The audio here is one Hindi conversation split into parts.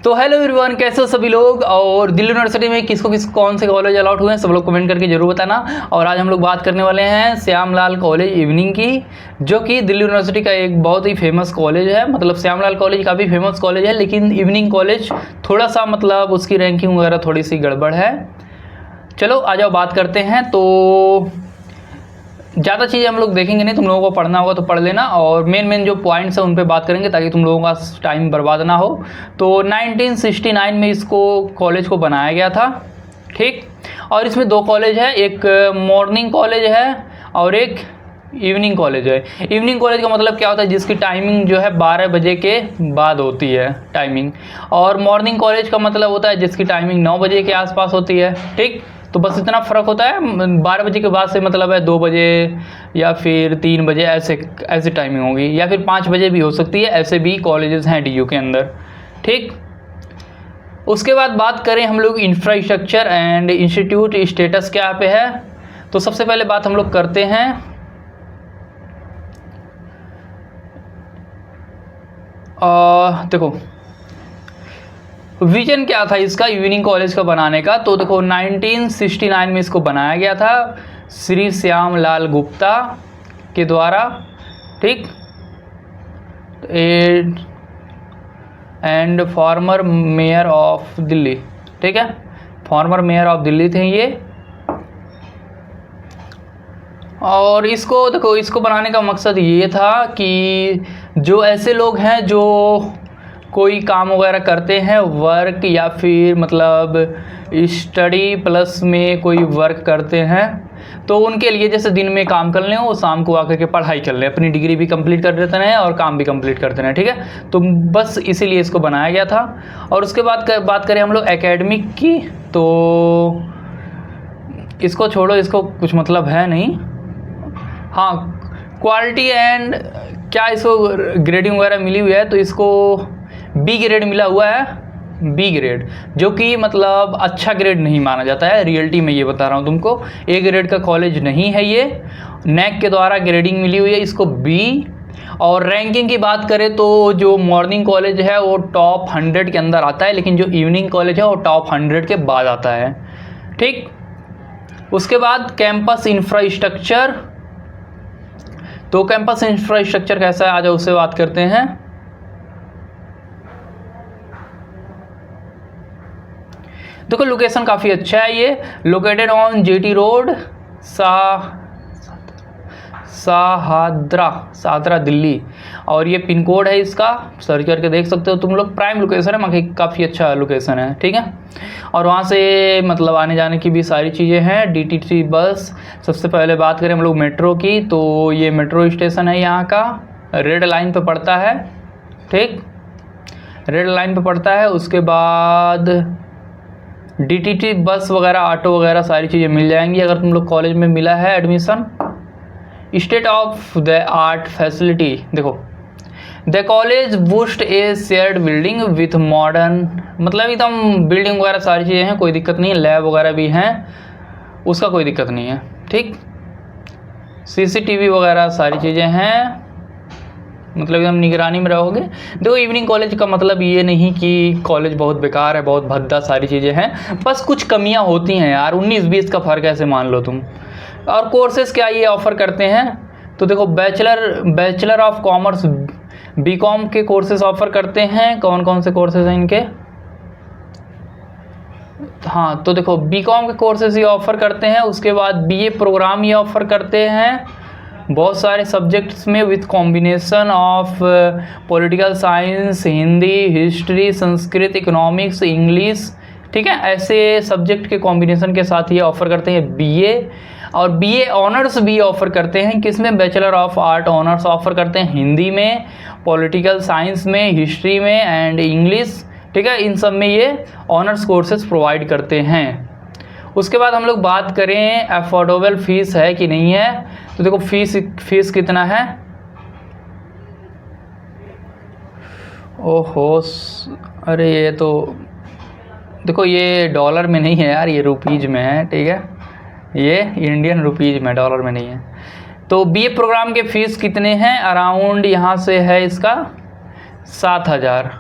तो हेलो एवरीवन, कैसे हो सभी लोग। और दिल्ली यूनिवर्सिटी में किसको कौन से कॉलेज अलॉट हुए हैं सब लोग कमेंट करके जरूर बताना। और आज हम लोग बात करने वाले हैं श्यामलाल कॉलेज इवनिंग की, जो कि दिल्ली यूनिवर्सिटी का एक बहुत ही फेमस कॉलेज है। मतलब श्यामलाल कॉलेज काफ़ी फेमस कॉलेज है, लेकिन इवनिंग कॉलेज थोड़ा सा मतलब उसकी रैंकिंग वगैरह थोड़ी सी गड़बड़ है। चलो आ जाओ बात करते हैं। तो ज़्यादा चीज़ें हम लोग देखेंगे नहीं, तुम लोगों को पढ़ना होगा तो पढ़ लेना, और मेन जो पॉइंट्स हैं उन पे बात करेंगे ताकि तुम लोगों का टाइम बर्बाद ना हो। तो 1969 में इसको कॉलेज को बनाया गया था, ठीक। और इसमें दो कॉलेज है, एक मॉर्निंग कॉलेज है और एक इवनिंग कॉलेज है। इवनिंग कॉलेज का मतलब क्या होता है, जिसकी टाइमिंग जो है 12 बजे के बाद होती है टाइमिंग। और मॉर्निंग कॉलेज का मतलब होता है जिसकी टाइमिंग 9 बजे के आसपास होती है, ठीक। तो बस इतना फ़र्क होता है। 12 बजे के बाद से मतलब है 2 बजे या फिर 3 बजे ऐसे टाइमिंग होगी, या फिर 5 बजे भी हो सकती है। ऐसे भी कॉलेजेस हैं डीयू के अंदर, ठीक। उसके बाद बात करें हम लोग इंफ्रास्ट्रक्चर एंड इंस्टीट्यूट स्टेटस क्या पे है। तो सबसे पहले बात हम लोग करते हैं देखो विजन क्या था इसका इवनिंग कॉलेज का बनाने का। तो देखो 1969 में इसको बनाया गया था श्री श्यामलाल गुप्ता के द्वारा, ठीक। And farmer mayor of Delhi, ठीक है, फॉर्मर मेयर ऑफ दिल्ली थे ये। और इसको देखो, इसको बनाने का मकसद ये था कि जो ऐसे लोग हैं जो कोई काम वगैरह करते हैं, वर्क या फिर मतलब स्टडी प्लस में कोई वर्क करते हैं, तो उनके लिए जैसे दिन में काम कर लें, वो शाम को आकर के पढ़ाई कर लें, अपनी डिग्री भी कंप्लीट कर देते हैं और काम भी कंप्लीट करते हैं, ठीक है। तो बस इसीलिए इसको बनाया गया था। और उसके बाद बात करें हम लोग एकेडमिक की, तो इसको छोड़ो, इसको कुछ मतलब है नहीं। हाँ, क्वालिटी एंड क्या इसको ग्रेडिंग वगैरह मिली हुई है, तो इसको बी ग्रेड मिला हुआ है, बी ग्रेड, जो कि मतलब अच्छा ग्रेड नहीं माना जाता है। रियलिटी में ये बता रहा हूँ तुमको, ए ग्रेड का कॉलेज नहीं है ये। नैक के द्वारा ग्रेडिंग मिली हुई है इसको बी। और रैंकिंग की बात करें तो जो मॉर्निंग कॉलेज है वो टॉप 100 के अंदर आता है, लेकिन जो इवनिंग कॉलेज है वो टॉप 100 के बाद आता है, ठीक। उसके बाद कैंपस इंफ्रास्ट्रक्चर, तो कैंपस इंफ्रास्ट्रक्चर कैसा है, आ जाओ उससे बात करते हैं। देखो लोकेशन काफ़ी अच्छा है, ये located on jetty road, Shahdara Delhi. और ये पिन कोड है इसका, सर्च करके देख सकते हो तुम लोग। प्राइम लोकेशन है, काफ़ी अच्छा लोकेशन है, ठीक है। और वहाँ से मतलब आने जाने की भी सारी चीज़ें हैं, डीटीसी बस। सबसे पहले बात करें हम लोग मेट्रो की, तो ये मेट्रो स्टेशन है यहाँ का, रेड लाइन पे पड़ता है, ठीक, रेड लाइन पे पड़ता है। उसके बाद डीटीटी बस वगैरह, ऑटो वगैरह सारी चीज़ें मिल जाएंगी अगर तुम लोग कॉलेज में मिला है admission. State of the art facility, देखो the college boasts a shared building with modern, मतलब एकदम बिल्डिंग वगैरह सारी चीज़ें हैं, कोई दिक्कत नहीं है। लैब वगैरह भी हैं, उसका कोई दिक्कत नहीं है, ठीक। सीसीटीवी वगैरह सारी चीज़ें हैं, मतलब एकदम निगरानी में रहोगे। देखो इवनिंग कॉलेज का मतलब ये नहीं कि कॉलेज बहुत बेकार है, बहुत भद्दा, सारी चीज़ें हैं, बस कुछ कमियां होती हैं यार। 19-20 का फ़र्क ऐसे मान लो तुम। और कोर्सेज़ क्या ये ऑफ़र करते हैं, तो देखो बैचलर ऑफ कॉमर्स बीकॉम के कोर्सेज़ ऑफ़र करते हैं। कौन कौन से कोर्सेज़ हैं इनके, हाँ, तो देखो बीकॉम के कोर्सेज़ ये ऑफ़र करते हैं। उसके बाद बीए प्रोग्राम ये ऑफ़र करते हैं बहुत सारे सब्जेक्ट्स में, with combination of political science, Hindi, history, Sanskrit, economics, English, ठीक है। ऐसे सब्जेक्ट के कॉम्बिनेशन के साथ ये ऑफ़र करते हैं बीए। और बीए ऑनर्स भी ऑफ़र करते हैं, किसमें, bachelor of art honours offer करते हैं हिंदी में, पॉलिटिकल साइंस में, हिस्ट्री में एंड इंग्लिश, ठीक है। इन सब में ये ऑनर्स कोर्सेज प्रोवाइड करते हैं। उसके बाद हम लोग बात करें अफोर्डेबल फ़ीस है कि नहीं है, तो देखो फ़ीस कितना है। ओहो, अरे ये तो देखो ये डॉलर में नहीं है यार, ये रुपीज़ में है, ठीक है, ये इंडियन रुपीज़ में, डॉलर में नहीं है। तो बीए प्रोग्राम के फ़ीस कितने हैं, अराउंड यहाँ से है इसका 7,000,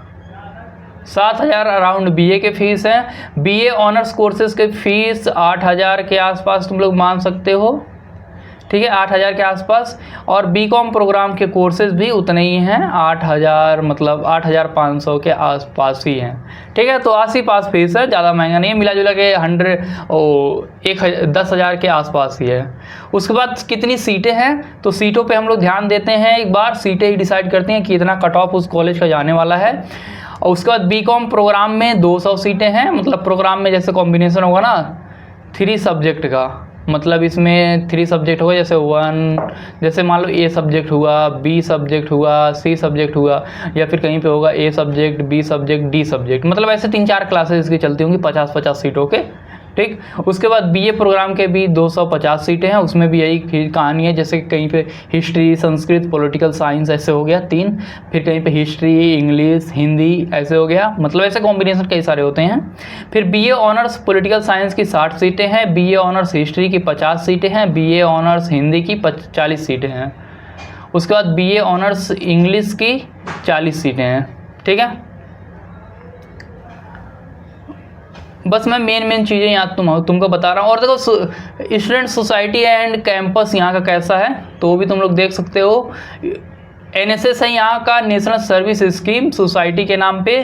7,000 अराउंड बीए के फीस है। बीए ऑनर्स कोर्सेज के फीस 8,000 के आसपास तुम लोग मान सकते हो, ठीक है, 8,000 के आसपास। और बीकॉम प्रोग्राम के कोर्सेज भी उतने ही हैं, 8,000 मतलब 8,500 के आसपास ही हैं, ठीक है। तो 80 पास फीस है, ज़्यादा महंगा नहीं है, मिला जुला के 10,000 के आसपास ही है। उसके बाद कितनी सीटें हैं, तो सीटों पे हम लोग ध्यान देते हैं एक बार, सीटें ही डिसाइड करती हैं कि इतना कट ऑफ उस कॉलेज का जाने वाला है। और उसके बाद बीकॉम प्रोग्राम में 200 सीटें हैं, मतलब प्रोग्राम में जैसे कॉम्बिनेशन होगा ना 3 सब्जेक्ट का, मतलब इसमें 3 सब्जेक्ट होगा, जैसे मान लो ए सब्जेक्ट हुआ, बी सब्जेक्ट हुआ, सी सब्जेक्ट हुआ, या फिर कहीं पे होगा a subject, be subject, D subject, मतलब ऐसे 3-4 क्लासेस इसकी चलती होंगी 50-50 सीटों के, ठीक। उसके बाद बीए प्रोग्राम के भी 250 सीटें हैं, उसमें भी यही कहानी है, जैसे कहीं पे हिस्ट्री, संस्कृत, पॉलिटिकल साइंस ऐसे हो गया 3, फिर कहीं पे हिस्ट्री, इंग्लिश, हिंदी ऐसे हो गया, मतलब ऐसे कॉम्बिनेशन कई सारे होते हैं। फिर बीए ऑनर्स पॉलिटिकल साइंस की 60 सीटें हैं, बीए ऑनर्स हिस्ट्री की 50 सीटें हैं, बीए ऑनर्स हिंदी की 40 सीटें हैं। उसके बाद बीए ऑनर्स इंग्लिश की 40 सीटें हैं, ठीक है। बस मैं मेन चीज़ें यहाँ तुमको बता रहा हूँ। और देखो स्टूडेंट सोसाइटी एंड कैंपस यहाँ का कैसा है, तो वो भी तुम लोग देख सकते हो। एनएसएस है यहाँ का, नेशनल सर्विस स्कीम सोसाइटी के नाम पे,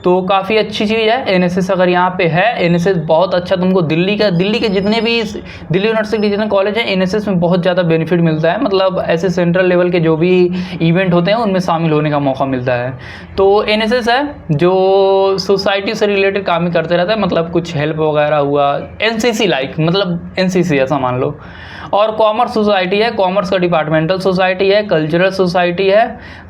तो काफ़ी अच्छी चीज़ है एनएसएस अगर यहाँ पे है। एनएसएस बहुत अच्छा तुमको दिल्ली के जितने भी दिल्ली यूनिवर्सिटी जितने कॉलेज हैं, एनएसएस में बहुत ज़्यादा बेनिफिट मिलता है, मतलब ऐसे सेंट्रल लेवल के जो भी इवेंट होते हैं उनमें शामिल होने का मौका मिलता है। तो एनएसएस है जो सोसाइटी से रिलेटेड काम ही करते रहता है, मतलब कुछ हेल्प वगैरह हुआ, एनसीसी लाइक, मतलब एनसीसी ऐसा मान लो। और कॉमर्स सोसाइटी है, कॉमर्स का डिपार्टमेंटल सोसाइटी है। कल्चरल सोसाइटी है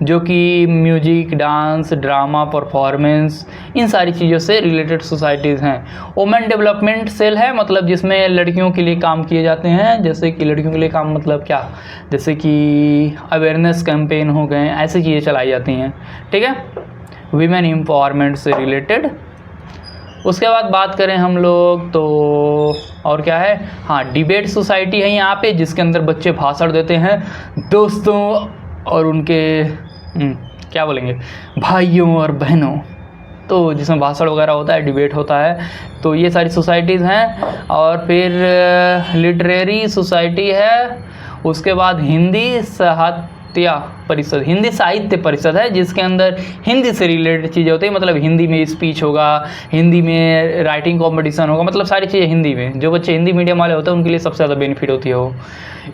जो कि म्यूजिक, डांस, ड्रामा, परफॉर्मेंस, इन सारी चीज़ों से रिलेटेड सोसाइटीज़ हैं। वुमेन डेवलपमेंट सेल है, मतलब जिसमें लड़कियों के लिए काम किए जाते हैं, जैसे कि लड़कियों के लिए काम मतलब क्या, जैसे कि अवेयरनेस कैंपेन हो गए, ऐसी चीज़ें चलाई जाती हैं, ठीक है, वीमेन एम्पावरमेंट से रिलेटेड। उसके बाद बात करें हम लोग तो और क्या है, हाँ, डिबेट सोसाइटी है यहाँ पे, जिसके अंदर बच्चे भाषण देते हैं दोस्तों और उनके क्या बोलेंगे, भाइयों और बहनों, तो जिसमें भाषण वगैरह होता है, डिबेट होता है, तो ये सारी सोसाइटीज़ हैं। और फिर लिटरेरी सोसाइटी है। उसके बाद हिंदी साहित्य परिषद है, जिसके अंदर हिंदी से रिलेटेड चीज़ें होती है, मतलब हिंदी में स्पीच होगा, हिंदी में राइटिंग कंपटीशन होगा, मतलब सारी चीज़ें हिंदी में। जो बच्चे हिंदी मीडियम वाले होते हैं उनके लिए सबसे ज़्यादा बेनिफिट होती है वो।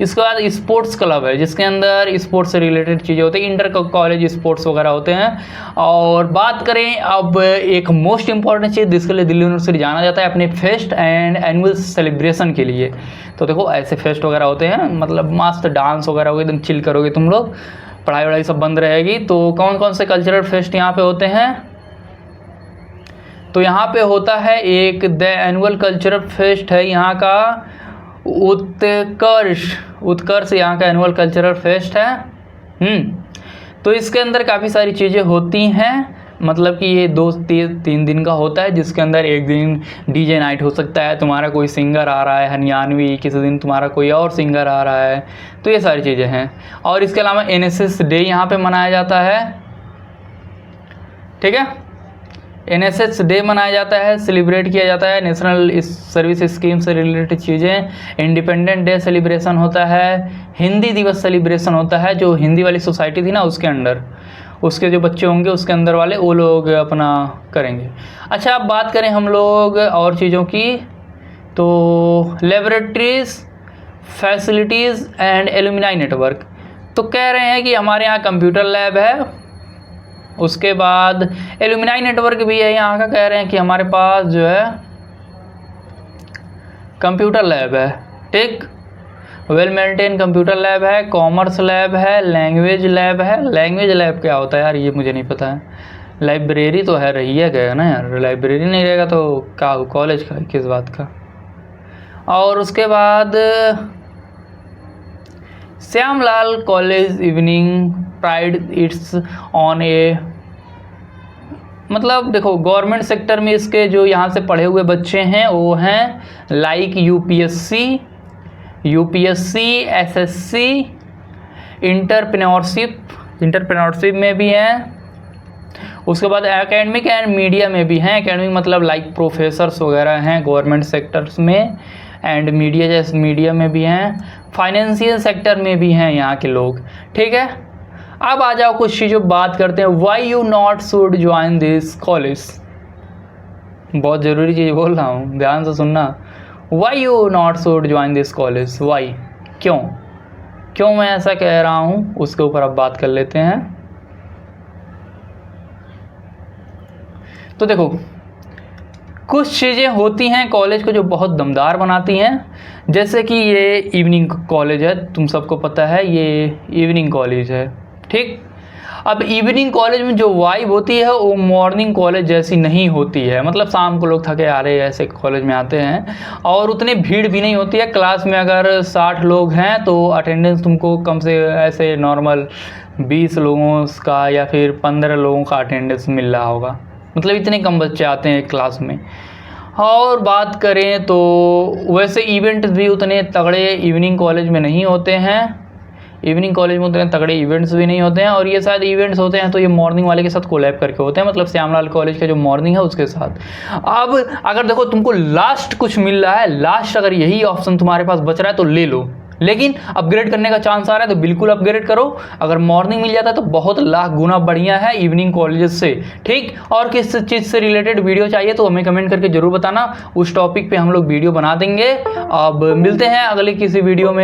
इसके बाद स्पोर्ट्स क्लब है, जिसके अंदर स्पोर्ट्स से रिलेटेड चीज़ें होती हैं, इंटर कॉलेज स्पोर्ट्स वगैरह होते हैं। और बात करें अब एक मोस्ट इंपॉर्टेंट चीज़ जिसके लिए दिल्ली यूनिवर्सिटी जाना जाता है, अपने फेस्ट एंड एनुअल सेलिब्रेशन के लिए। तो देखो ऐसे फेस्ट वगैरह होते हैं, मतलब मस्त डांस वगैरह होगा, एकदम चिल करोगे तुम लोग, पढ़ाई वढ़ाई सब बंद रहेगी। तो कौन कौन से कल्चरल फेस्ट यहाँ पे होते हैं, तो यहाँ पे होता है एक द एनुअल कल्चरल फेस्ट है यहाँ का, उत्कर्ष यहाँ का एनुअल कल्चरल फेस्ट है। तो इसके अंदर काफ़ी सारी चीज़ें होती हैं, मतलब कि ये 2-3 दिन का होता है, जिसके अंदर एक दिन डीजे नाइट हो सकता है, तुम्हारा कोई सिंगर आ रहा है हरियाणवी, किसी दिन तुम्हारा कोई और सिंगर आ रहा है, तो ये सारी चीज़ें हैं। और इसके अलावा एनएसएस डे यहाँ पे मनाया जाता है, ठीक है, एनएसएस डे मनाया जाता है, सेलिब्रेट किया जाता है, नेशनल सर्विस स्कीम से रिलेटेड चीज़ें। इंडिपेंडेंट डे सेलिब्रेशन होता है, हिंदी दिवस सेलिब्रेशन होता है, जो हिंदी वाली सोसाइटी थी ना उसके अंडर, उसके जो बच्चे होंगे उसके अंदर वाले वो लोग अपना करेंगे। अच्छा, अब बात करें हम लोग और चीज़ों की, तो laboratories, facilities and alumni network. तो कह रहे हैं कि हमारे यहाँ कंप्यूटर लैब है, उसके बाद एलुमिनाई नेटवर्क भी है यहाँ का, कह रहे हैं कि हमारे पास जो है कंप्यूटर लैब है, ठीक, वेल मेंटेन कंप्यूटर लैब है, कॉमर्स लैब है, लैंग्वेज लैब है। लैंग्वेज लैब क्या होता है यार, ये मुझे नहीं पता है। लाइब्रेरी तो है, रही है गया ना यार, लाइब्रेरी नहीं रहेगा तो क्या कॉलेज का किस बात का। और उसके बाद Shyamlal college evening pride its on a, मतलब देखो गवर्नमेंट सेक्टर में इसके जो यहाँ से पढ़े हुए बच्चे हैं वो हैं लाइक यूपीएससी, एसएससी, इंटरप्रेन्योरशिप में भी हैं, उसके बाद एकेडमिक एंड मीडिया में भी हैं। एकेडमिक मतलब लाइक प्रोफेसर्स वगैरह हैं गवर्नमेंट सेक्टर्स में, एंड मीडिया जैसे मीडिया में भी हैं, फाइनेंशियल सेक्टर में भी हैं यहाँ के लोग। ठीक है, अब आ जाओ कुछ चीज़ों बात करते हैं। Why you not should join this college. बहुत ज़रूरी चीज़ बोल रहा हूँ, ध्यान से सुनना। Why you not should join this college, why, क्यों मैं ऐसा कह रहा हूँ उसके ऊपर अब बात कर लेते हैं। तो देखो, कुछ चीज़ें होती हैं कॉलेज को जो बहुत दमदार बनाती हैं, जैसे कि ये इवनिंग कॉलेज है, तुम सबको पता है ये इवनिंग कॉलेज है। ठीक, अब इवनिंग कॉलेज में जो वाइब होती है वो मॉर्निंग कॉलेज जैसी नहीं होती है। मतलब शाम को लोग थके आ रहे ऐसे कॉलेज में आते हैं, और उतनी भीड़ भी नहीं होती है। क्लास में अगर 60 लोग हैं तो अटेंडेंस तुमको कम से ऐसे नॉर्मल 20 लोगों का या फिर 15 लोगों का अटेंडेंस मिल रहा होगा। मतलब इतने कम बच्चे आते हैं क्लास में। और बात करें तो वैसे इवेंट्स भी उतने तगड़े इवनिंग कॉलेज में नहीं होते हैं। इवनिंग कॉलेज में उतने तगड़े इवेंट्स भी नहीं होते हैं, और ये शायद इवेंट्स होते हैं तो ये मॉर्निंग वाले के साथ कोलैब करके होते हैं, मतलब श्यामलाल कॉलेज का जो मॉर्निंग है उसके साथ। अब अगर देखो तुमको लास्ट कुछ मिल रहा है, लास्ट अगर यही ऑप्शन तुम्हारे पास बच रहा है तो ले लो, लेकिन अपग्रेड करने का चांस आ रहा है तो बिल्कुल अपग्रेड करो। अगर मॉर्निंग मिल जाता है तो बहुत लाख गुना बढ़िया है इवनिंग कॉलेजेस से। ठीक, और किस चीज़ से रिलेटेड वीडियो चाहिए तो हमें कमेंट करके जरूर बताना, उस टॉपिक पे हम लोग वीडियो बना देंगे। अब मिलते हैं अगले किसी वीडियो में।